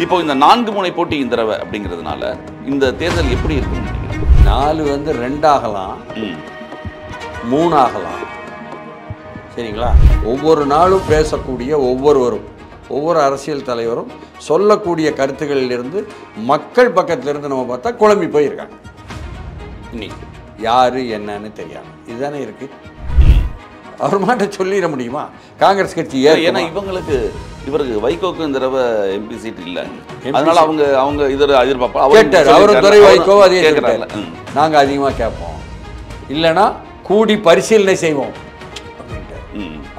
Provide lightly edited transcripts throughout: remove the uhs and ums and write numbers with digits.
இப்போ இந்த 4 முனை போட்டி இந்த தடவை அப்படிங்கிறதுனால இந்த தேர்தல் எப்படி இருக்குன்னு நினைக்கிறீங்க? 4 வந்து 2 ஆகலாம், 3 ஆகலாம். சரிங்களா? ஒவ்வொரு நாளும் பேசக்கூடிய ஒவ்வொருவரும், ஒவ்வொரு அரசியல் தலைவரும் சொல்லக்கூடிய கருத்துக்களிலிருந்து மக்கள் பக்கத்திலிருந்து நம்ம பார்த்தா குழம்பி போயிருக்காங்க. இன்னைக்கு யாரு என்னன்னு தெரியாம இதுதானே இருக்கு. அவர் மாட்ட சொல்லிட முடியுமா? காங்கிரஸ் கட்சி ஏன்னா இவருக்கு வைகோக்கு இந்த தடவை எம்பி சீட் இல்லை, அதனால அவங்க எதிர்பார்ப்பா கேட்டார். அவரும் துறை வைகோ அதே கேட்கிறாரு. நாங்க அதிகமா கேட்போம், இல்லைன்னா கூடி பரிசீலனை செய்வோம் அப்படின்ட்டு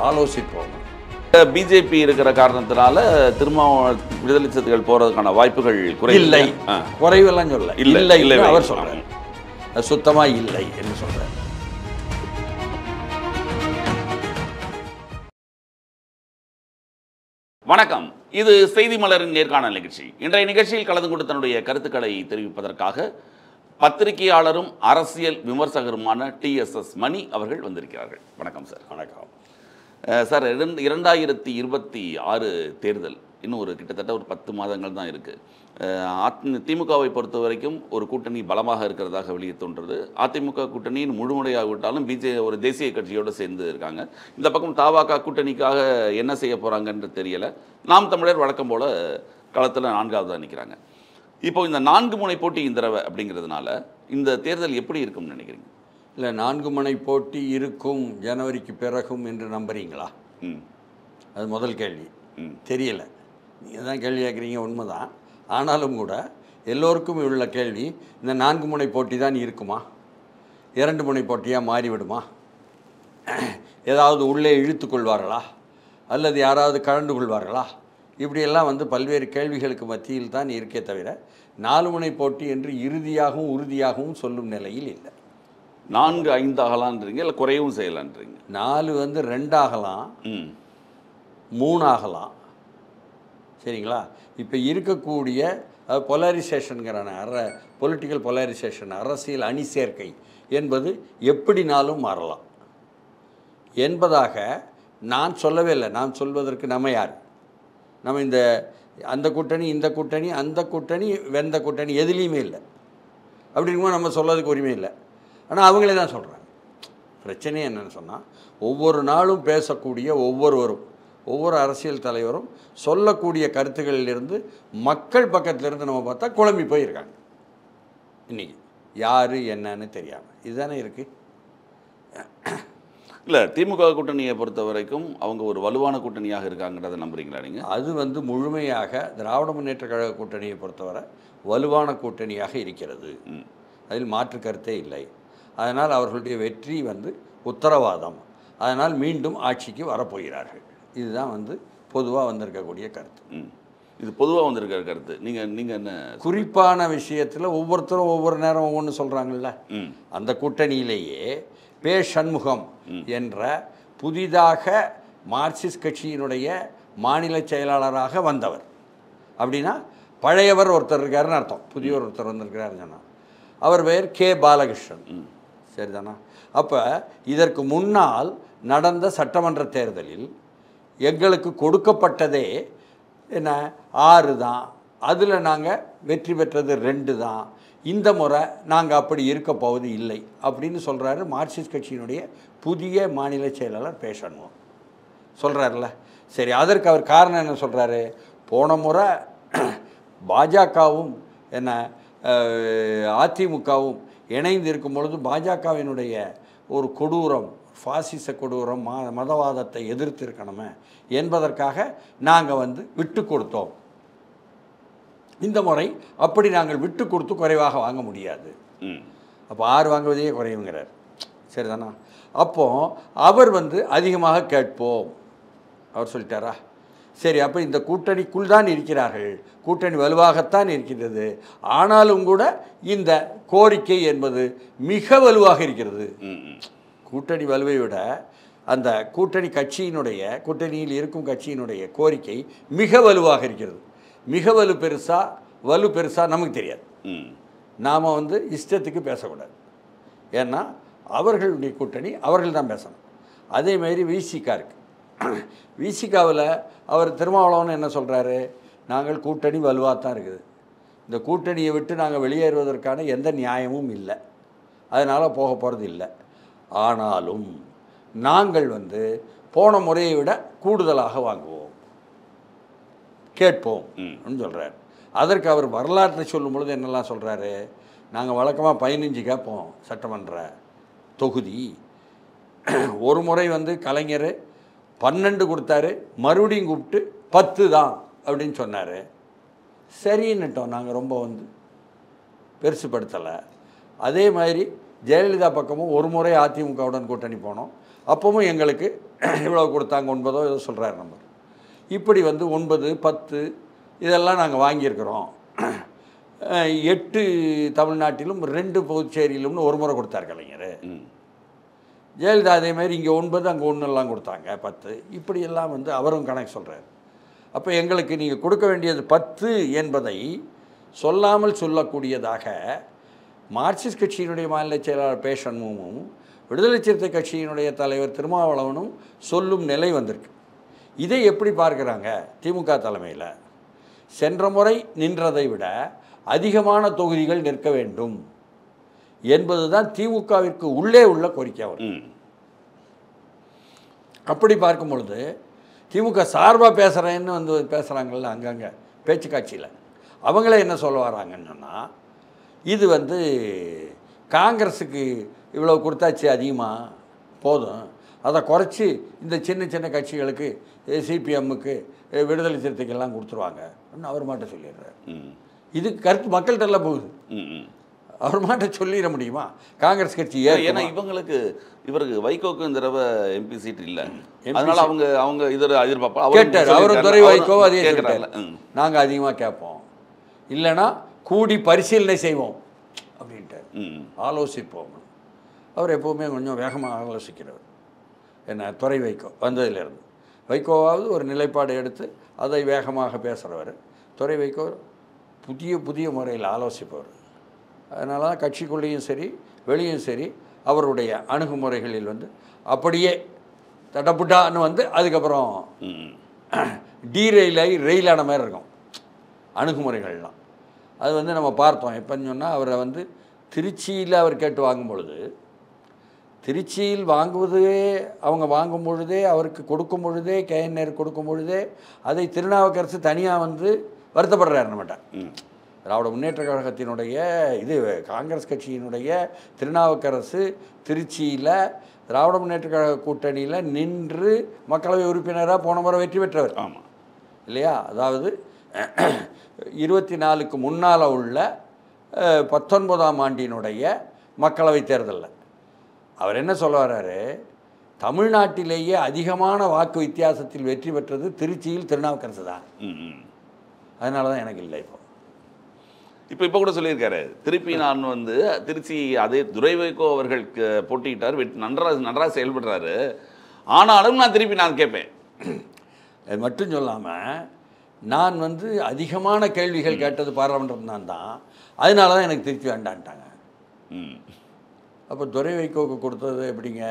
ஆலோசிப்போம். பிஜேபி இருக்கிற காரணத்தினால விடுதலை சிறுத்தைகள் போறதுக்கான வாய்ப்புகள் இல்லை, குறைவெல்லாம் சொல்ல இல்லை இல்லை அவர் சொல்றாரு. சுத்தமா இல்லை என்று சொல்றாரு. வணக்கம், இது செய்தி மலரின் நேர்காணல் நிகழ்ச்சி. இன்றைய நிகழ்ச்சியில் கலந்து கொண்டு தன்னுடைய கருத்துக்களை தெரிவிப்பதற்காக பத்திரிகையாளரும் அரசியல் விமர்சகருமான TSS மணி அவர்கள் வந்திருக்கிறார்கள். வணக்கம் சார். வணக்கம் சார். 2026 தேர்தல் இன்னும் கிட்டத்தட்ட ஒரு 10 மாதங்கள் தான் இருக்குது. திமுகவை பொறுத்த வரைக்கும் ஒரு கூட்டணி பலமாக இருக்கிறதாக வெளியே தோன்றுறது. அதிமுக கூட்டணியின் முழுமுறையாகிவிட்டாலும் ஒரு தேசிய கட்சியோடு சேர்ந்து இருக்காங்க. இந்த பக்கம் தவாக கூட்டணிக்காக என்ன செய்ய போகிறாங்கன்னு தெரியலை. நாம் தமிழர் வழக்கம் போல் களத்தில் 4ஆவதாக நிற்கிறாங்க. இப்போ இந்த 4 முனை போட்டி இந்த தடவை அப்படிங்கிறதுனால இந்த தேர்தல் எப்படி இருக்கும்னு நினைக்கிறீங்க? இல்லை, 4 முனை போட்டி இருக்கும் ஜனவரிக்கு பிறகும் என்று நம்புறீங்களா? அது முதல் கேள்வி. தெரியலை, நீங்கள் தான் கேள்வி கேட்குறீங்க, உண்மைதான். ஆனாலும் கூட எல்லோருக்கும் உள்ள கேள்வி, இந்த 4 முனை போட்டி தான் இருக்குமா, 2 முனை போட்டியாக மாறிவிடுமா, ஏதாவது உள்ளே இழுத்து கொள்வார்களா, அல்லது யாராவது கலந்து கொள்வார்களா, இப்படியெல்லாம் பல்வேறு கேள்விகளுக்கு மத்தியில் தான் இருக்கே தவிர 4 முனை போட்டி என்று இறுதியாகவும் உறுதியாகவும் சொல்லும் நிலையில் இல்லை. 4, 5 ஆகலான்றீங்க, இல்லை குறையவும் செய்யலான்றீங்க? 4 2 ஆகலாம், 3 ஆகலாம். சரிங்களா? இப்போ இருக்கக்கூடிய பொலரைசேஷனுங்கிறான பொலிட்டிக்கல் பொலரைசேஷன், அரசியல் அணி சேர்க்கை என்பது எப்படினாலும் மாறலாம் என்பதாக நான் சொல்லவே இல்லை. நான் சொல்வதற்கு நம்ம யார்? நம்ம அந்த கூட்டணி, இந்த கூட்டணி, அந்த கூட்டணி, வெந்த கூட்டணி எதுலேயுமே இல்லை. அப்படிங்கும்போது நம்ம சொல்கிறதுக்கு உரிமை இல்லை. ஆனால் அவங்களே தான் சொல்கிறாங்க. பிரச்சனையே என்னென்னு சொன்னால், ஒவ்வொரு நாளும் பேசக்கூடிய ஒவ்வொருவரும், ஒவ்வொரு அரசியல் தலைவரும் சொல்லக்கூடிய கருத்துக்களிலிருந்து மக்கள் பக்கத்திலிருந்து நம்ம பார்த்தா குழம்பி போயிருக்காங்க. இன்னைக்கு யார் என்னன்னு தெரியாமல் இதுதானே இருக்குது. இல்லை, திமுக கூட்டணியை பொறுத்த வரைக்கும் அவங்க ஒரு வலுவான கூட்டணியாக இருக்காங்கிறத நம்புறீங்களா நீங்கள்? அது முழுமையாக திராவிட முன்னேற்ற கழக கூட்டணியை பொறுத்தவரை வலுவான கூட்டணியாக இருக்கிறது. அதில் மாற்று கருத்தே இல்லை. அதனால் அவர்களுடைய வெற்றி உத்தரவாதம். அதனால் மீண்டும் ஆட்சிக்கு வரப்போகிறார்கள். இதுதான் பொதுவாக வந்திருக்கக்கூடிய கருத்து. இது பொதுவாக வந்திருக்கிற கருத்து. நீங்கள் என்ன குறிப்பான விஷயத்தில் ஒவ்வொருத்தரும் ஒவ்வொரு நேரம் ஒவ்வொன்று சொல்கிறாங்கல்ல. அந்த கூட்டணியிலேயே பே சண்முகம் என்ற புதிதாக மார்க்சிஸ்ட் கட்சியினுடைய மாநில செயலாளராக வந்தவர். அப்படின்னா பழையவர் ஒருத்தர் இருக்காருன்னு அர்த்தம். புதியவர் ஒருத்தர் வந்திருக்கிறாருன்னு சொன்னால் அவர் பெயர் கே பாலகிருஷ்ணன். சரிதானா? அப்போ இதற்கு முன்னால் நடந்த சட்டமன்ற தேர்தலில் எங்களுக்கு கொடுக்கப்பட்டதே என்ன 6 தான். அதில் நாங்கள் வெற்றி பெற்றது 2 தான். இந்த முறை நாங்கள் அப்படி இருக்க போவது இல்லை அப்படின்னு சொல்கிறாரு மார்க்சிஸ்ட் கட்சியினுடைய புதிய மாநில செயலாளர் பே சண்முகம் சொல்கிறாருல்ல. சரி, அதற்கு அவர் காரணம் என்ன சொல்கிறாரு? போன முறை பாஜகவும் அதிமுகவும் இணைந்து இருக்கும் பொழுது பாஜகவினுடைய ஒரு கொடூரம், பாசிச கொடூரம், மதவாதத்தை எதிர்த்து இருக்கணுமே என்பதற்காக நாங்கள் விட்டு கொடுத்தோம். இந்த முறை அப்படி நாங்கள் விட்டு கொடுத்து குறைவாக வாங்க முடியாது. அப்போ 6 வாங்குவதையே குறையுங்கிறார். சரிதானா? அப்போது அவர் அதிகமாக கேட்போம் அவர் சொல்லிட்டாரா? சரி, அப்போ இந்த கூட்டணிக்குள் தான் இருக்கிறார்கள், கூட்டணி வலுவாகத்தான் இருக்கிறது. ஆனாலும் கூட இந்த கோரிக்கை என்பது மிக வலுவாக இருக்கிறது. கூட்டணி வலுவை விட அந்த கூட்டணியில் இருக்கும் கட்சியினுடைய கோரிக்கை மிக வலுவாக இருக்கிறது. மிக வலு பெருசா நமக்கு தெரியாது. நாம் இஷ்டத்துக்கு பேசக்கூடாது. ஏன்னா அவர்களுடைய கூட்டணி, அவர்கள் தான் பேசணும். அதேமாரி விசிகா இருக்குது. விசிகாவில் அவர் திருமாவளவன் என்ன சொல்கிறாரு? நாங்கள் கூட்டணி வலுவாக தான் இருக்குது. இந்த கூட்டணியை விட்டு நாங்கள் வெளியேறுவதற்கான எந்த நியாயமும் இல்லை. அதனால் போக போகிறது இல்லை. ஆனாலும் நாங்கள் போன முறையை விட கூடுதலாக வாங்குவோம், கேட்போம் அப்படின்னு சொல்கிறார். அதற்கு அவர் வரலாற்றை சொல்லும் பொழுது என்னெல்லாம் சொல்கிறாரு, நாங்கள் வழக்கமாக 15 கேட்போம் சட்டமன்ற தொகுதி, ஒரு முறை கலைஞர் 12 கொடுத்தாரு, மறுபடியும் கூப்பிட்டு 10 தான் அப்படின்னு சொன்னார். சரின்னுட்டோம், நாங்கள் ரொம்ப பெருசுப்படுத்தலை. அதே மாதிரி ஜெயலலிதா பக்கமும் ஒரு முறை அதிமுகவுடன் கூட்டணி போனோம், அப்பவும் எங்களுக்கு இவ்வளோ கொடுத்தாங்க, 9 ஏதோ சொல்கிறார் நம்பர். இப்படி 9, 10 இதெல்லாம் நாங்கள் வாங்கியிருக்கிறோம். 8 தமிழ்நாட்டிலும் 2 புதுச்சேரியிலும்னு ஒரு முறை கொடுத்தார் கலைஞர். ஜெயலலிதா அதே மாதிரி இங்கே 9 அங்கே 1 எல்லாம் கொடுத்தாங்க, 10 இப்படியெல்லாம் அவரும் கணக்கு சொல்கிறார். அப்போ எங்களுக்கு நீங்கள் கொடுக்க வேண்டியது 10 என்பதை சொல்லாமல் சொல்லக்கூடியதாக மார்க்சிஸ்ட் கட்சியினுடைய மாநில செயலாளர் பே. சண்முகமும் விடுதலை சிறுத்தை கட்சியினுடைய தலைவர் திருமாவளவனும் சொல்லும் நிலை வந்திருக்கு. இதை எப்படி பார்க்குறாங்க திமுக தலைமையில்? சென்ற முறை நின்றதை விட அதிகமான தொகுதிகள் நிற்க வேண்டும் என்பது தான் திமுகவிற்கு உள்ளே உள்ள கோரிக்கை. அவர் அப்படி பார்க்கும் பொழுது திமுக சார்பாக பேசுகிறேன்னு பேசுகிறாங்கள்ல அங்கங்கே பேச்சு காட்சியில், அவங்களே என்ன சொல்ல வராங்கன்னு சொன்னால், இது காங்கிரஸுக்கு இவ்வளோ கொடுத்தாச்சு அதிகமாக போதும், அதை குறைச்சி இந்த சின்ன சின்ன கட்சிகளுக்கு சிபிஎம்முக்கு விடுதலை சிறுத்தைக்கெல்லாம் கொடுத்துருவாங்க அப்படின்னு அவர் மாட்ட சொல்லிடுறாரு. இதுக்கு கருத்து மக்கள்கிட்ட எல்லாம் போகுது. அவர் மாட்ட சொல்லிட முடியுமா காங்கிரஸ் கட்சி? ஏன்னா இவருக்கு வைகோக்கு இந்த தடவை எம்பி சீட் இல்லை, அதனால அவங்க இதில் எதிர்பார்ப்பா கேட்டார். அவரும் துரை வைகோ அதே கேட்குறாங்க, நாங்கள் அதிகமாக கேட்போம், இல்லைன்னா கூடி பரிசீலனை செய்வோம் அப்படின்ட்டார், ஆலோசிப்போம். அவர் எப்போவுமே கொஞ்சம் வேகமாக ஆலோசிக்கிறவர். என்ன துரை வைகோ வந்ததிலிருந்து வைகோவாவது ஒரு நிலைப்பாடு எடுத்து அதை வேகமாக பேசுகிறவர், துரை வைகோ புதிய புதிய முறையில் ஆலோசிப்பவர். அதனால தான் கட்சிக்குள்ளேயும் சரி வெளியும் சரி அவருடைய அணுகுமுறைகளில் அப்படியே தடப்புட்டான்னு அதுக்கப்புறம் டீரெயிலாகி ரெயிலான மாதிரி இருக்கும் அணுகுமுறைகள்லாம். அது நம்ம பார்த்தோம். எப்போன்னு சொன்னால் அவரை திருச்சியில் அவர் கேட்டு வாங்கும் பொழுது, திருச்சியில் வாங்குவதே அவங்க வாங்கும் பொழுதே அவருக்கு கொடுக்கும் பொழுதே கேஎன்ஆர் கொடுக்கும் பொழுதே அதை திருநாவுக்கரசு தனியாக வருத்தப்படுறாரு நம்மகிட்ட. திராவிட முன்னேற்ற கழகத்தினுடைய இது காங்கிரஸ் கட்சியினுடைய திருநாவுக்கரசு திருச்சியில் திராவிட முன்னேற்ற கழக கூட்டணியில் நின்று மக்களவை உறுப்பினராக போன முறை வெற்றி பெற்றவர். ஆமாம் இல்லையா? அதாவது 24க்கு முன்னால் உள்ள 19ஆம் ஆண்டினுடைய மக்களவை தேர்தலில் அவர் என்ன சொல்ல வர்றாரு, தமிழ்நாட்டிலேயே அதிகமான வாக்கு வித்தியாசத்தில் வெற்றி பெற்றது திருச்சியில் திருநாவுக்கரசு தான், அதனால தான் எனக்கு இல்லை. இப்போ கூட சொல்லியிருக்காரு, திருப்பி நான் திருச்சி அதே துரை வைகோ அவர்களுக்கு போட்டிக்கிட்டார், நன்றாக செயல்படுறாரு, ஆனாலும் நான் திருப்பி நான் கேட்பேன். அது மட்டும் சொல்லாமல் நான் அதிகமான கேள்விகள் கேட்டது பாராளுமன்றம் தான், அதனால தான் எனக்கு திருச்சி வேண்டான்ட்டாங்க. அப்போ துரை வைகோவுக்கு கொடுத்தது எப்படிங்க?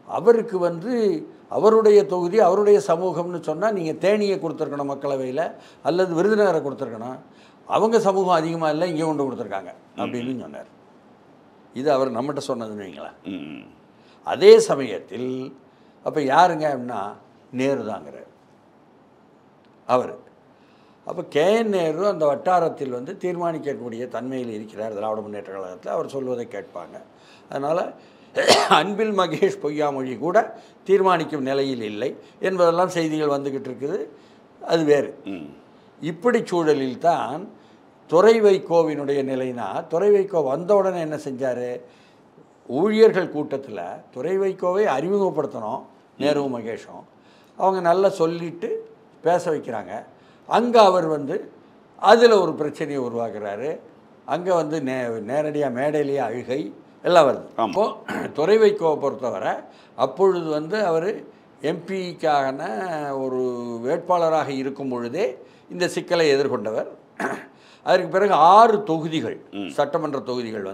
அவருக்கு அவருடைய தொகுதி அவருடைய சமூகம்னு சொன்னால் நீங்கள் தேனியை கொடுத்துருக்கணும் மக்களவையில், அல்லது விருதுநகரை கொடுத்துருக்கணும், அவங்க சமூகம் அதிகமாக இல்லை இங்கே கொண்டு கொடுத்துருக்காங்க அப்படின்னு சொன்னார். இது அவர் நம்மகிட்ட சொன்னதுன்னு வைங்களேன். அதே சமயத்தில் அப்போ யாருங்க அப்படின்னா நேரு தாங்கிறார் அவர். அப்போ கேஎன் நேரு அந்த வட்டாரத்தில் தீர்மானிக்கக்கூடிய தன்மையில் இருக்கிறார் திராவிட முன்னேற்ற கழகத்தில், அவர் சொல்வதை கேட்பாங்க. அதனால் அன்பில் மகேஷ் பொய்யாமொழி கூட தீர்மானிக்கும் நிலையில் இல்லை என்பதெல்லாம் செய்திகள் வந்துக்கிட்டு இருக்குது, அது வேறு. இப்படி சூழலில் தான் துரை வைகோவினுடைய நிலைனா, துரை வைகோ வந்த உடனே என்ன செஞ்சார், ஊழியர்கள் கூட்டத்தில் துரை வைகோவை அறிமுகப்படுத்தணும் நேருவும் மகேஷும், அவங்க நல்லா சொல்லிட்டு பேச வைக்கிறாங்க. அங்கே அவர் அதில் ஒரு பிரச்சனையை உருவாக்குறாரு. அங்கே நேரடியாக மேடையிலேயே அழுகை எல்லாம் வருது. அப்போது துரை வைகோவை பொறுத்தவரை அப்பொழுது அவர் எம்பிக்கான ஒரு வேட்பாளராக இருக்கும் பொழுதே இந்த சிக்கலை எதிர்கொண்டவர். அதற்கு பிறகு 6 தொகுதிகள் சட்டமன்ற தொகுதிகள்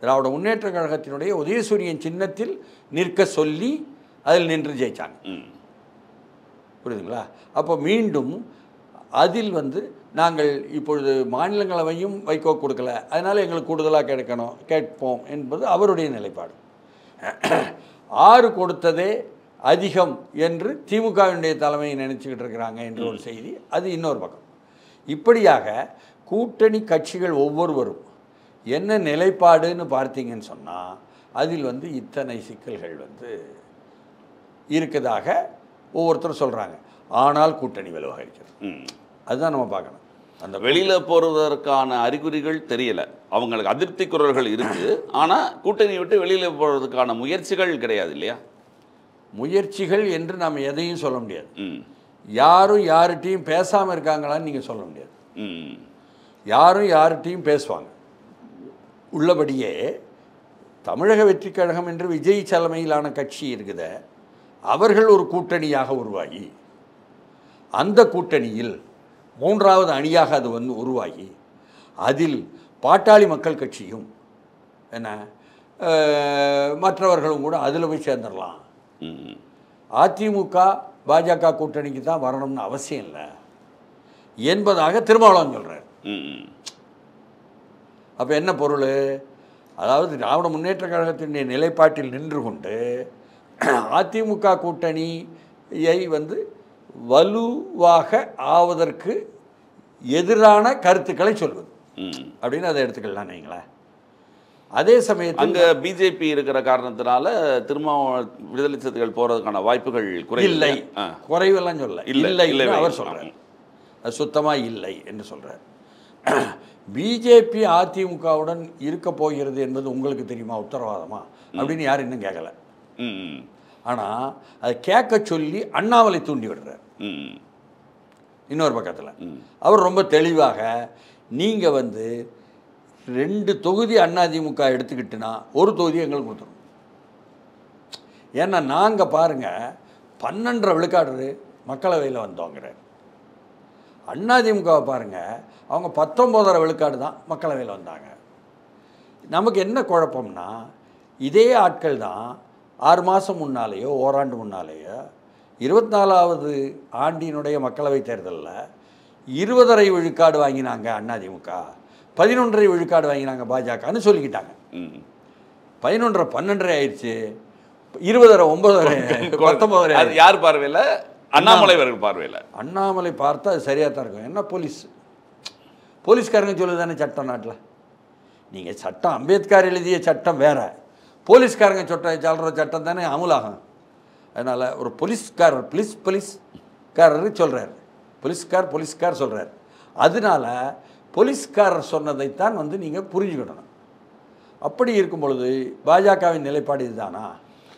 திராவிட முன்னேற்ற கழகத்தினுடைய உதயசூரியன் சின்னத்தில் நிற்க சொல்லி அதில் நின்று ஜெயித்தாங்க. புரியுதுங்களா? அப்போ மீண்டும் அதில் வந்து நாங்கள் இப்பொழுது மாநிலங்களவையும் வைகோ கொடுக்கல, அதனால் எங்களுக்கு கூடுதலாக கேட்போம் என்பது அவருடைய நிலைப்பாடு. 6 கொடுத்ததே அதிகம் என்று திமுகவினுடைய தலைமையை நினச்சிக்கிட்டு இருக்கிறாங்க என்ற ஒரு செய்தி, அது இன்னொரு பக்கம். இப்படியாக கூட்டணி கட்சிகள் ஒவ்வொருவரும் என்ன நிலைப்பாடுன்னு பார்த்தீங்கன்னு சொன்னால் அதில் வந்து இத்தனை சிக்கல்கள் வந்து இருக்கதாக ஒவ்வொருத்தரும் சொல்கிறாங்க. ஆனால் கூட்டணி வலுவாக இருக்கிறது, அதுதான் நம்ம பார்க்கணும். அந்த வெளியில் போகிறதற்கான அறிகுறிகள் தெரியல, அவங்களுக்கு அதிருப்தி குரல்கள் இருக்குது, ஆனால் கூட்டணி விட்டு வெளியில் போகிறதுக்கான முயற்சிகள் கிடையாது இல்லையா? முயற்சிகள் என்று நாம் எதையும் சொல்ல முடியாது. யாரும் யார்கிட்டையும் பேசாமல் இருக்காங்களான்னு நீங்கள் சொல்ல முடியாது. யாரும் யார்கிட்டையும் பேசுவாங்க. உள்ளபடியே தமிழக வெற்றி கழகம் என்று விஜய் தலைமையிலான கட்சி இருக்குத, அவர்கள் ஒரு கூட்டணியாக உருவாகி அந்த கூட்டணியில் 3வது அணியாக அது வந்து உருவாகி அதில் பாட்டாளி மக்கள் கட்சியும் என்ன மற்றவர்களும் கூட அதில் போய் சேர்ந்துடலாம். அதிமுக பாஜக கூட்டணிக்கு தான் வரணும்னு அவசியம் இல்லை என்பதாக திருமாவளவன் சொல்கிறார். அப்போ என்ன பொருள்? அதாவது திராவிட முன்னேற்ற கழகத்தினுடைய நிலைப்பாட்டில் நின்று கொண்டு அதிமுக கூட்டணியை வந்து வலுவாக ஆவதற்கு எதிரான கருத்துக்களை சொல்வது அப்படின்னு அதை எடுத்துக்கலாம் நீங்களேன். அதே சமயத்தில் அங்கே பிஜேபி இருக்கிற காரணத்தினால விடுதலை சிறுத்தைகள் போகிறதுக்கான வாய்ப்புகள் இல்லை, குறைவெல்லாம் சொல்ல இல்லை அவர் சொல்கிறார், அது சுத்தமாக இல்லை என்று சொல்கிறார். பிஜேபி அதிமுகவுடன் இருக்க போகிறது என்பது உங்களுக்கு தெரியுமா, உத்தரவாதமா அப்படின்னு யாரும் இன்னும் கேட்கல. ஆனால் அதை கேட்க சொல்லி அண்ணாமலை தூண்டி விடுறார். இன்னொரு பக்கத்தில் அவர் ரொம்ப தெளிவாக நீங்கள் வந்து 2 தொகுதி அதிமுக எடுத்துக்கிட்டுனா 1 தொகுதி எங்களுக்கு கொடுத்துரும். ஏன்னா நாங்கள் பாருங்கள் 12.5 விழுக்காடு மக்களவையில் வந்தோங்கிறார். அதிமுகவை பாருங்கள், அவங்க 19.5 விழுக்காடு தான் மக்களவையில் வந்தாங்க. நமக்கு என்ன குழப்பம்னா, இதே ஆட்கள் தான் 6 மாதம் முன்னாலேயோ ஓராண்டு முன்னாலேயோ 24வது ஆண்டினுடைய மக்களவைத் தேர்தலில் 20.5 விழுக்காடு வாங்கினாங்க அதிமுக, 11.5 விழுக்காடு வாங்கினாங்க பாஜகன்னு சொல்லிக்கிட்டாங்க. 11.5 12.5 ஆயிடுச்சு, 20.5 9.5 19.5. யார் பார்வையில்? அண்ணாமலை பார்வையில். அண்ணாமலை பார்த்தா அது சரியாக தான் இருக்கும். என்ன போலீஸ்காரங்க சொல்லுது தானே சட்டம் நாட்டில். நீங்கள் சட்டம் அம்பேத்கர் எழுதிய சட்டம் வேறு, போலீஸ்காரங்க சொல்கிற சட்டம் தானே அமுலாகும். அதனால் ஒரு போலீஸ்காரர் சொல்கிறார், போலீஸ்கார் சொல்கிறார். அதனால் போலீஸ்காரர் சொன்னதைத்தான் வந்து நீங்கள் புரிஞ்சுக்கிடணும். அப்படி இருக்கும் பொழுது பாஜகவின் நிலைப்பாடு இதுதானா?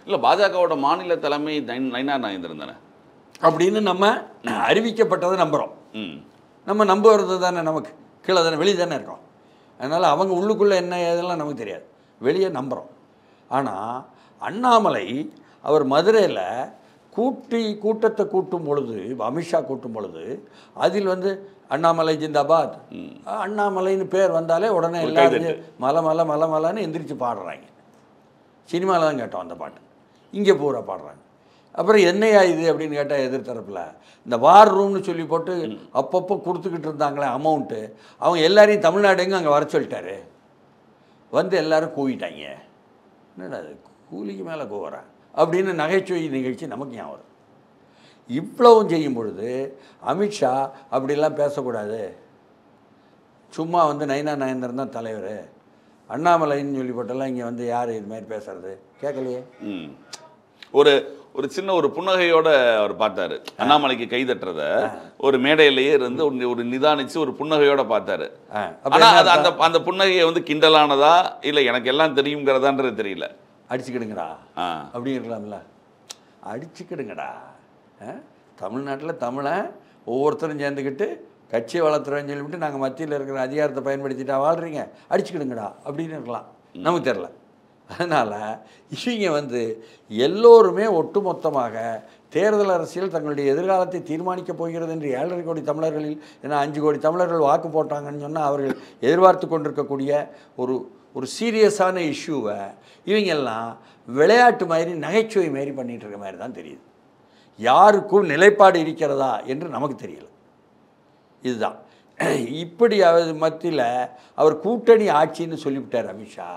இல்லை, பாஜகவோட மாநில தலைமை நயினா நாகேந்திரன் தானே அப்படின்னு நம்ம அறிவிக்கப்பட்டதை நம்புகிறோம். நம்ம நம்புறது தானே நமக்கு கீழே தானே, வெளியே தானே இருக்கோம். அதனால் அவங்க உள்ளுக்குள்ளே என்ன ஏதெல்லாம் நமக்கு தெரியாது, வெளியே நம்புகிறோம். ஆனால் அண்ணாமலை அவர் மதுரையில் கூட்டத்தை கூட்டும் பொழுது, அமித்ஷா கூட்டும் பொழுது அதில் வந்து அண்ணாமலை ஜிந்தாபாத், அண்ணாமலைன்னு பேர் வந்தாலே உடனே எல்லாரும் மலை எந்திரிச்சு பாடுறாங்க. சினிமாவில் தான் கேட்டோம் அந்த பாட்டு, இங்கே பூரா பாடுறாங்க. அப்புறம் என்னையா இது அப்படின்னு கேட்டால் எதிர்த்தரப்பில் இந்த வார் ரூம்னு சொல்லி போட்டு அப்பப்போ கொடுத்துக்கிட்டு இருந்தாங்களே அமௌண்ட்டு, அவங்க எல்லாரையும் தமிழ்நாடுங்க அங்கே வர சொல்லிட்டாரு. வந்து எல்லோரும் கூவிட்டாங்க. என்னடா அது கூலிக்கு மேலே கூவுறான் அப்படின்னு நகைச்சுவை நிகழ்ச்சி நமக்கு ஞாபகம் வரும். இவ்வளவும் செய்யும் பொழுது அமித்ஷா அப்படிலாம் பேசக்கூடாது, சும்மா வந்து நயினா நாகேந்திரன் தான் தலைவர், அண்ணாமலைன்னு சொல்லி போட்டெல்லாம் இங்கே வந்து யார் இது மாதிரி பேசுறது கேட்கலையே. ஒரு சின்ன ஒரு புன்னகையோட அவர் பார்த்தாரு. அண்ணாமலைக்கு கை தட்டுறத ஒரு மேடையிலேயே இருந்து ஒரு நிதானிச்சு ஒரு புன்னகையோட பார்த்தாரு. அந்த புன்னகையை வந்து கிண்டலானதா இல்லை எனக்கு எல்லாம் தெரியுங்கிறதான்றது தெரியல. அடிச்சுக்கிடுங்கடா அப்படி இருக்கலாம்ல, அடிச்சுக்கிடுங்கடா. தமிழ்நாட்டில் தமிழை ஒவ்வொருத்தரும் சேர்ந்துக்கிட்டு கட்சியை வளர்த்துறேன்னு சொல்லிவிட்டு நாங்கள் மத்தியில் இருக்கிற அதிகாரத்தை பயன்படுத்திட்டா வாழ்கிறீங்க, அடிச்சுக்கிடுங்கடா அப்படின்னு இருக்கலாம், நமக்கு தெரில. அதனால் இவங்க வந்து எல்லோருமே ஒட்டுமொத்தமாக தேர்தல் அரசியல் தங்களுடைய எதிர்காலத்தை தீர்மானிக்கப் போகிறது என்று 7.5 கோடி தமிழர்களில், ஏன்னா 5 கோடி தமிழர்கள் வாக்கு போட்டாங்கன்னு சொன்னால் அவர்கள் எதிர்பார்த்து கொண்டிருக்கக்கூடிய ஒரு சீரியஸான இஷ்யூவை இவங்கெல்லாம் விளையாட்டு மாதிரி நகைச்சுவை மாரி பண்ணிகிட்டு இருக்க மாதிரி தான் தெரியுது. யாருக்கும் நிலைப்பாடு இருக்கிறதா என்று நமக்கு தெரியல. இதுதான். இப்படி அவர் மத்தியில் அவர் கூட்டணி ஆட்சின்னு சொல்லிவிட்டார் அமித்ஷா.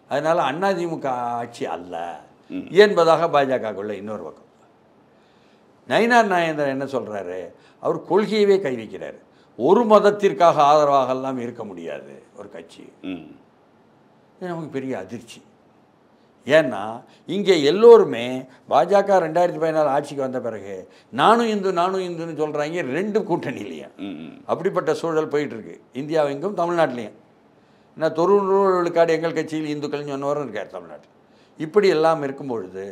அதனால் அதிமுக ஆட்சி அல்ல என்பதாக பாஜகக்குள்ள இன்னொரு பக்கம். நயினார் நாகேந்திரன் என்ன சொல்கிறாரு? அவர் கொள்கையவே கை வைக்கிறார். ஒரு மதத்திற்காக ஆதரவாகலாம் இருக்க முடியாது ஒரு கட்சி. இது நமக்கு பெரிய அதிர்ச்சி. ஏன்னா இங்கே எல்லோருமே பாஜக 2014 ஆட்சிக்கு வந்த பிறகு நானும் இந்துன்னு சொல்கிறாங்க 2 கூட்டணியிலையும். அப்படிப்பட்ட சூழல் போயிட்டுருக்கு இந்தியாவெங்கும் தமிழ்நாட்டிலையும். ஏன்னா 90 விழுக்காடு எங்கள் கட்சியில் இந்துக்கள்னு சொன்னவரும் இருக்கார் தமிழ்நாட்டில். இப்படி எல்லாம் இருக்கும் பொழுது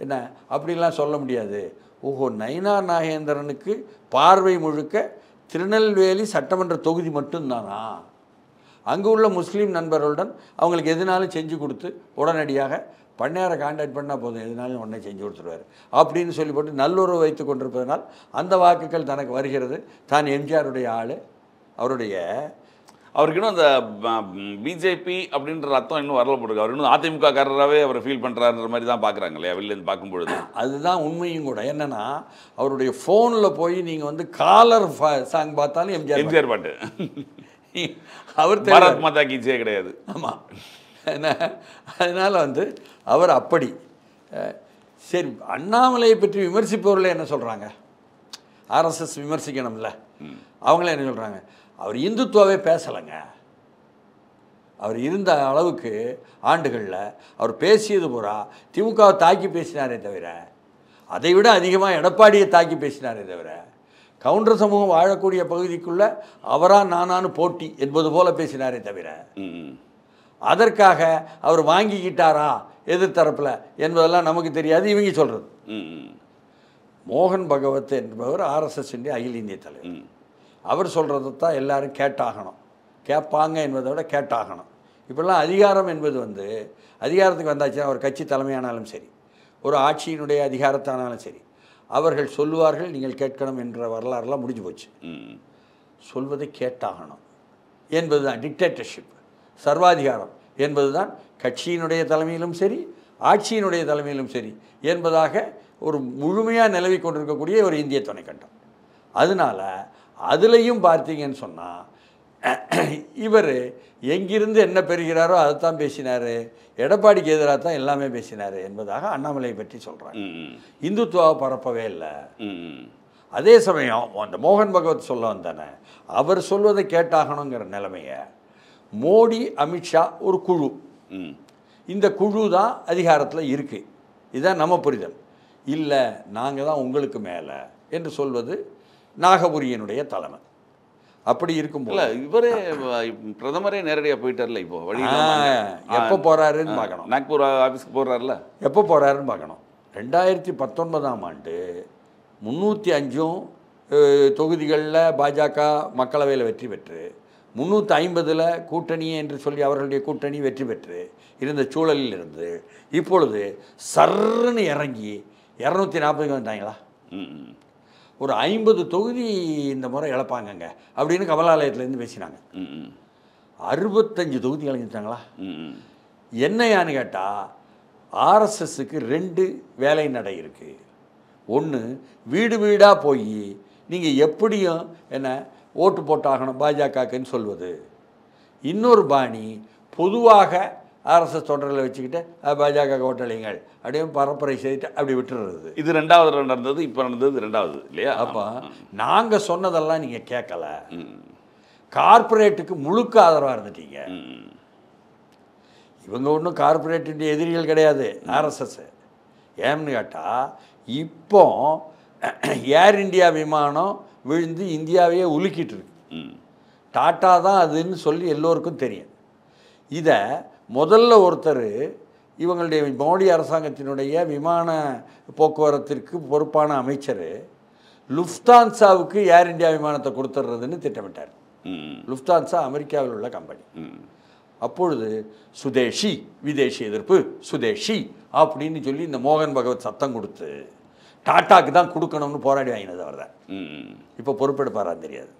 என்ன அப்படிலாம் சொல்ல முடியாது. ஓஹோ, நயினார் நாகேந்திரனுக்கு பார்வை முழுக்க திருநெல்வேலி சட்டமன்ற தொகுதி மட்டும்தானா? அங்கே உள்ள முஸ்லீம் நண்பர்களுடன் அவங்களுக்கு எதுனாலும் செஞ்சு கொடுத்து உடனடியாக பண்ணையாரை கான்டாக்ட் பண்ணால் போதும், எதுனாலும் உடனே செஞ்சு கொடுத்துருவார் அப்படின்னு சொல்லி போட்டு நல்லுறவு வைத்து கொண்டிருப்பதனால் அந்த வாக்குகள் தனக்கு வருகிறது. தான் எம்ஜிஆருடைய ஆள். அவருக்கு இன்னும் அந்த பிஜேபி அப்படின்ற அர்த்தம் இன்னும் வரல போட்டுருக்கு. அவர் இன்னும் அதிமுக காரராகவே அவர் ஃபீல் பண்ணுறாருன்ற மாதிரி தான் பார்க்குறாங்க இல்லையா வெளிலேருந்து பார்க்கும்பொழுது. அதுதான் உண்மையும் கூட. என்னென்னா அவருடைய ஃபோனில் போய் நீங்கள் காலர் சாங் பார்த்தாலும் எம்ஜிஆர் பாட்டு. அவர் பாரத் மாதா கி ஜெய் கிடையாது. ஆமாம். அதனால் அவர் அப்படி. சரி, அண்ணாமலையை பற்றி விமர்சிப்பவர்களே என்ன சொல்கிறாங்க? ஆர்எஸ்எஸ் விமர்சிக்கணும்ல. அவங்களே என்ன சொல்கிறாங்க? அவர் இந்துத்துவாவே பேசலைங்க. அவர் இருந்த அளவுக்கு ஆண்டுகளில் அவர் பேசியது பூரா திமுகவை தாக்கி பேசினாரே தவிர, அதை விட அதிகமாக எடப்பாடியை தாக்கி பேசினாரே தவிர, கவுண்டர் சமூகம் வாழக்கூடிய பகுதிக்குள்ளே அவரா நானானு போட்டி என்பது போல பேசினாரே தவிர, அதற்காக அவர் வாங்கிக்கிட்டாரா எதிர்த்தரப்பில் என்பதெல்லாம் நமக்கு தெரியாது. இவங்க சொல்கிறது. மோகன் பகவத் என்பவர் ஆர்எஸ்எஸ் அகில இந்திய தலைவர். அவர் சொல்கிறது தான் எல்லாரும் கேட்டாகணும். கேட்பாங்க என்பதை விட கேட்டாகணும். இப்படிலாம் அதிகாரம் என்பது அதிகாரத்துக்கு வந்தாச்சுன்னா ஒரு கட்சி தலைமையானாலும் சரி, ஒரு ஆட்சியினுடைய அதிகாரத்தானாலும் சரி, அவர்கள் சொல்லுவார்கள், நீங்கள் கேட்கணும் என்ற வரலாறுலாம் முடிஞ்சு போச்சு. சொல்வதை கேட்டாகணும் என்பது தான் டிக்டேட்டர்ஷிப், சர்வாதிகாரம் என்பது தான் கட்சியினுடைய தலைமையிலும் சரி ஆட்சியினுடைய தலைமையிலும் சரி என்பதாக ஒரு முழுமையாக நிலவி கொண்டிருக்கக்கூடிய ஒரு இந்திய துணைக்கண்டம். அதனால் அதுலேயும் பார்த்தீங்கன்னு சொன்னால் இவர் எங்கிருந்து என்ன பெறுகிறாரோ அதைத்தான் பேசினார். எடப்பாடிக்கு எதிராக தான் எல்லாமே பேசினார் என்பதாக அண்ணாமலையை பற்றி சொல்கிறாங்க. இந்துத்துவாவை பரப்பவே இல்லை. அதே சமயம் அந்த மோகன் பகவத் சொல்ல வந்தானே, அவர் சொல்வதை கேட்டாகணுங்கிற நிலைமையை மோடி அமித்ஷா ஒரு குழு, இந்த குழு தான் அதிகாரத்தில் இருக்குது. இதுதான் நம்ம புரிதல். இல்லை, நாங்கள் தான் உங்களுக்கு மேலே என்று சொல்வது நாகபுரியனுடைய தலைமை. அப்படி இருக்கும்போது இவரே பிரதமரே நேரடியாக போயிட்டார்ல. இப்போ வழி எப்போ போகிறாருன்னு பார்க்கணும். நாக்பூர் ஆஃபீஸ்க்கு போகிறாருல, எப்போ போகிறாருன்னு பார்க்கணும். 2019ஆம் ஆண்டு 305 தொகுதிகளில் பாஜக மக்களவையில் வெற்றி பெற்று 350 கூட்டணி என்று சொல்லி அவர்களுடைய கூட்டணி வெற்றி பெற்று இருந்த சூழலில் இருந்து இப்பொழுது சர்ன்னு இறங்கி 240 வந்துட்டாங்களா? ஒரு 50 தொகுதி இந்த முறை இழப்பாங்கங்க அப்படின்னு கமலாலயத்துலேருந்து பேசினாங்க. 65 தொகுதி இழந்துட்டாங்களா? என்னையான்னு கேட்டால் ஆர்எஸ்எஸ்க்கு 2 வேலை நடை இருக்குது. ஒன்று, வீடு வீடாக போய் நீங்கள் எப்படியும் என்ன ஓட்டு போட்டாகணும் பாஜகக்குன்னு சொல்வது. இன்னொரு பாணி பொதுவாக ஆர்எஸ்எஸ் தொண்டர்களை வச்சுக்கிட்டு பாஜக ஓட்டளிங்கள் அப்படியே பரப்புரை செய்துட்டு அப்படி விட்டுறது. இது 2வது நடந்தது. இப்போ நடந்தது 2வது இல்லையா? அப்போ நாங்கள் சொன்னதெல்லாம் நீங்கள் கேட்கல, கார்பரேட்டுக்கு முழுக்க ஆதரவாக இருந்துட்டீங்க. இவங்க ஒன்றும் கார்பரேட்டின் எதிரிகள் கிடையாது ஆர்எஸ்எஸ். ஏன்னு கேட்டால் இப்போ ஏர் இந்தியா விமானம் விழுந்து இந்தியாவையே உலுக்கிட்டு இருக்கு. டாட்டா தான் அதுன்னு சொல்லி எல்லோருக்கும் தெரியும். இதை முதல்ல ஒருத்தர் இவங்களுடைய மோடி அரசாங்கத்தினுடைய விமான போக்குவரத்திற்கு பொறுப்பான அமைச்சர் லுஃப்தான்சாவுக்கு ஏர் இந்தியா விமானத்தை கொடுத்துட்றதுன்னு திட்டமிட்டார். லுஃப்தான்சா அமெரிக்காவில் உள்ள கம்பெனி. அப்பொழுது சுதேஷி, விதேசி எதிர்ப்பு, சுதேஷி அப்படின்னு சொல்லி இந்த மோகன் பகவத் சத்தம் கொடுத்து டாட்டாக்கு தான் கொடுக்கணும்னு போராடி வாங்கினது அவர் தான். இப்போ பொறுப்பெடுப்பாரான்னு தெரியாது.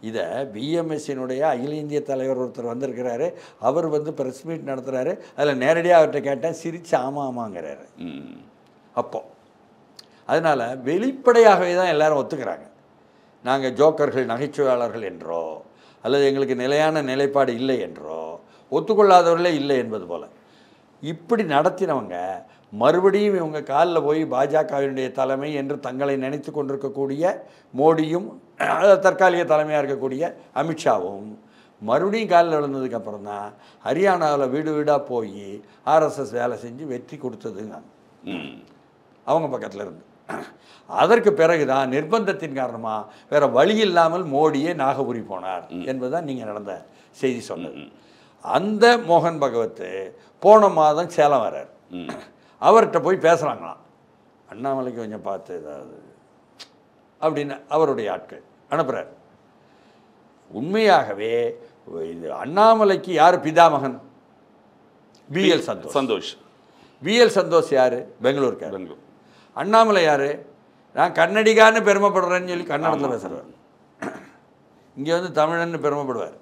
இதை பிஎம்எஸ்சினுடைய அகில இந்திய தலைவர் ஒருத்தர் வந்திருக்கிறாரு. அவர் ப்ரெஸ் மீட் நடத்துகிறாரு. அதில் நேரடியாக அவர்கிட்ட கேட்டேன், சிரித்து ஆமாங்கிறாரு. அப்போ அதனால் வெளிப்படையாகவே தான் எல்லாரும் ஒத்துக்கிறாங்க. நாங்கள் ஜோக்கர்கள் நகைச்சுவையாளர்கள் என்றோ அல்லது எங்களுக்கு நிலையான நிலைப்பாடு இல்லை என்றோ ஒத்துக்கொள்ளாதவர்களே இல்லை என்பது போல் இப்படி நடத்தினவங்க மறுபடியும் இவங்க காலில் போய் பாஜகவினுடைய தலைமை என்று தங்களை நினைத்து கொண்டிருக்கக்கூடிய மோடியும் தற்காலிக தலைமையாக இருக்கக்கூடிய அமித்ஷாவும் மறுபடியும் காலில் விழுந்ததுக்கப்புறம் தான் ஹரியானாவில் வீடு வீடாக போய் ஆர்எஸ்எஸ் வேலை செஞ்சு வெற்றி கொடுத்ததுங்க அவங்க பக்கத்தில் இருந்து. அதற்கு பிறகு தான் நிர்பந்தத்தின் காரணமாக வேறு வழி இல்லாமல் மோடியே நாகபுரி போனார் என்பதுதான் நீங்கள் நடந்த செய்தி சொன்னது. அந்த மோகன் பகவத் போன மாதம் சேலம் வர்றார். அவர்கிட்ட போய் பேசுகிறாங்களாம், அண்ணாமலைக்கு கொஞ்சம் பார்த்து ஏதாவது அப்படின்னு அவருடைய ஆட்கள் அனுப்புகிறார். உண்மையாகவே இது அண்ணாமலைக்கு யார் பிதாமகன்? பிஎல் சந்தோஷ். பிஎல் சந்தோஷ் யார்? பெங்களூர். அண்ணாமலை யார்? நான் கன்னடிகான்னு பெருமைப்படுறேன்னு சொல்லி கன்னடத்தில் பேசுகிறவர். இங்கே வந்து தமிழன்னு பெருமைப்படுவார்.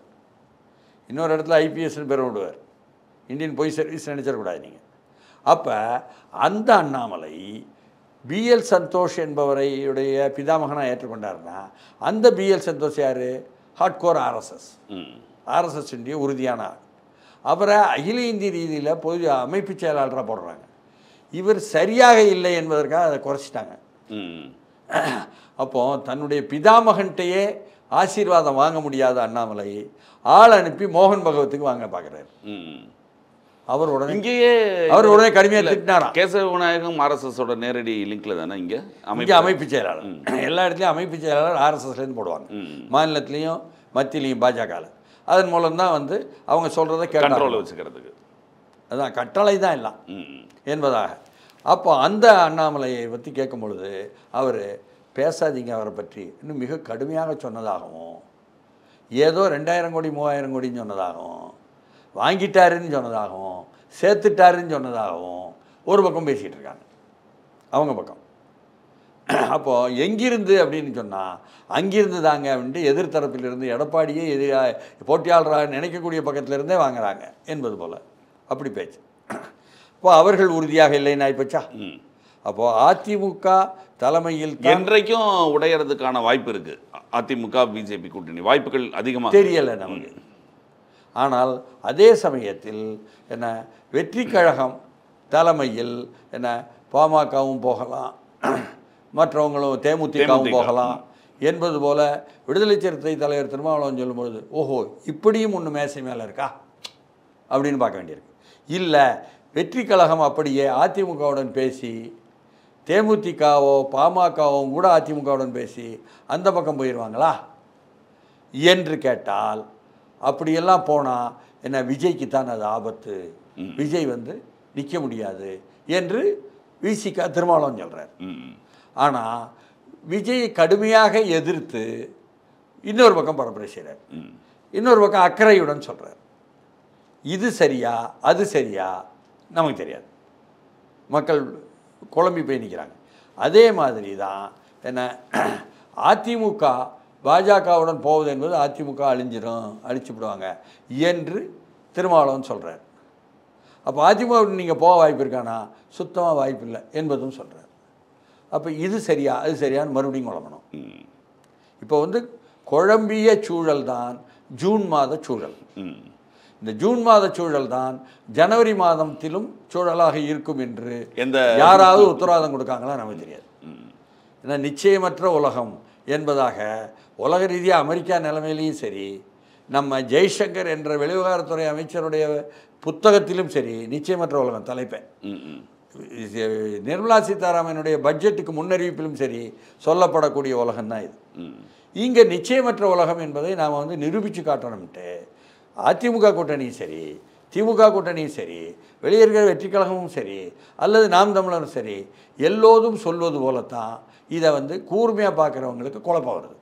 இன்னொரு இடத்துல ஐபிஎஸ்ன்னு பெருமைப்படுவார். இந்தியன் பொய் சர்வீஸ் நினச்சிடக்கூடாது நீங்கள். அப்போ அந்த அண்ணாமலை பிஎல் சந்தோஷ் என்பவரையுடைய பிதாமகனாக ஏற்றுக்கொண்டார்னா அந்த பிஎல் சந்தோஷ் யார்? ஹார்ட்கோர் ஆர்எஸ்எஸ் இந்திய உறுதியான ஆள். அவரை அகில இந்திய ரீதியில் பொது அமைப்பு செயலாளராக போடுறாங்க. இவர் சரியாக இல்லை என்பதற்காக அதை குறைச்சிட்டாங்க. அப்போ தன்னுடைய பிதாமகன்கிட்டையே ஆசீர்வாதம் வாங்க முடியாத அண்ணாமலை ஆள் அனுப்பி மோகன் பகவத்துக்கு வாங்க பார்க்குறாரு. அவர் உடனே கடுமையாக திட்டினாராம். கேசவ விநாயகம் ஆர்எஸ்எஸோட நேரடி லிங்க்ல தானே இங்கே அமைப்பு செயலாளர். எல்லா இடத்துலையும் அமைப்பு செயலாளர் ஆர்எஸ்எஸ்லேருந்து போடுவாங்க, மாநிலத்திலையும் மத்தியிலையும் பாஜகவில். அதன் மூலம்தான் வந்து அவங்க சொல்கிறத கண்ட்ரோலில் வச்சுக்கிறதுக்கு. அதுதான் கட்டளை தான் எல்லாம் என்பதாக. அப்போ அந்த அண்ணாமலையை பற்றி கேட்கும் பொழுது அவர் பேசாதீங்க அவரை பற்றி இன்னும் மிக கடுமையாக சொன்னதாகவும், ஏதோ 2000 கோடி 3000 கோடின்னு சொன்னதாகவும், வாங்கிட்டாருன்னு சொன்னதாகவும், சேர்த்துட்டாருன்னு சொன்னதாகவும் ஒரு பக்கம் பேசிகிட்டு இருக்காங்க அவங்க பக்கம். அப்போது எங்கிருந்து அப்படின்னு சொன்னால் அங்கிருந்து தாங்க அப்படின்ட்டு எதிர்த்தரப்பிலிருந்து எடப்பாடியே போட்டியாளராக நினைக்கக்கூடிய பக்கத்திலிருந்தே வாங்குறாங்க என்பது போல் அப்படி பேச்சு. இப்போ அவர்கள் உறுதியாக இல்லைன்னு ஆயிப்போச்சா? அப்போது அதிமுக தலைமையில் என்றைக்கும் உடையறதுக்கான வாய்ப்பு இருக்குது. அதிமுக பிஜேபி கூட்டணி வாய்ப்புகள் அதிகமாக தெரியலை நமக்கு. ஆனால் அதே சமயத்தில் என்ன வெற்றி கழகம் தலைமையில் என்ன பாமகவும் போகலாம், மற்றவங்களும் தேமுதிகவும் போகலாம் என்பது போல விடுதலை சிறுத்தை தலைவர் திருமாவளவன் சொல்லும்பொழுது ஓஹோ இப்படியும் ஒன்று மேசை மேலே இருக்கா அப்படின்னு பார்க்க வேண்டியிருக்கு. இல்லை வெற்றி கழகம் அப்படியே அதிமுகவுடன் பேசி தேமுதிகவோ பாமகவும் கூட அதிமுகவுடன் பேசி அந்த பக்கம் போயிடுவாங்களா என்று கேட்டால் அப்படியெல்லாம் போனால் என்ன விஜய்க்கு தான் அது ஆபத்து, விஜய் வந்து நிற்க முடியாது என்று விசிகா திருமாவளவன் சொல்கிறார். ஆனால் விஜயை கடுமையாக எதிர்த்து இன்னொரு பக்கம் பரப்புரை செய்கிறார், இன்னொரு பக்கம் அக்கறையுடன் சொல்கிறார். இது சரியா அது சரியா நமக்கு தெரியாது, மக்கள் குழம்பி போய் நிற்கிறாங்க. அதே மாதிரி தான் என்ன அதிமுக பாஜகவுடன் போவது என்பது அதிமுக அழிச்சுவிடுவாங்க என்று திருமாவளவன் சொல்கிறார். அப்போ அதிமுகவுடன் நீங்கள் போக வாய்ப்பு இருக்கானா? சுத்தமாக வாய்ப்பு இல்லை என்பதும் சொல்கிறார். அப்போ இது சரியா அது சரியான்னு மறுபடியும் குழம்பணும். இப்போ வந்து குழம்பிய சூழல் தான் ஜூன் மாத சூழல். இந்த ஜூன் மாத சூழல் தான் ஜனவரி மாதத்திலும் சூழலாக இருக்கும் என்று யாராவது உத்தரவாதம் கொடுக்காங்களா நமக்கு தெரியாது. ஏன்னா நிச்சயமற்ற உலகம் என்பதாக உலக ரீதியாக அமெரிக்கா நிலைமையிலையும் சரி, நம்ம ஜெய்சங்கர் என்ற வெளிவிவகாரத்துறை அமைச்சருடைய புத்தகத்திலும் சரி நிச்சயமற்ற உலகம் தலைப்பை, நிர்மலா சீதாராமனுடைய பட்ஜெட்டுக்கு முன்னறிவிப்பிலும் சரி சொல்லப்படக்கூடிய உலகம்தான் இது. இங்கே நிச்சயமற்ற உலகம் என்பதை நாம் வந்து நிரூபித்து காட்டணும்ட்டு அதிமுக கூட்டணியும் சரி திமுக கூட்டணியும் சரி வெளியேறுகிற வெற்றி கழகமும் சரி அல்லது நாம் தமிழரும் சரி எல்லோரும் சொல்வது போலத்தான் இதை வந்து கூர்மையாக பார்க்குறவங்களுக்கு குழப்பம் வருது.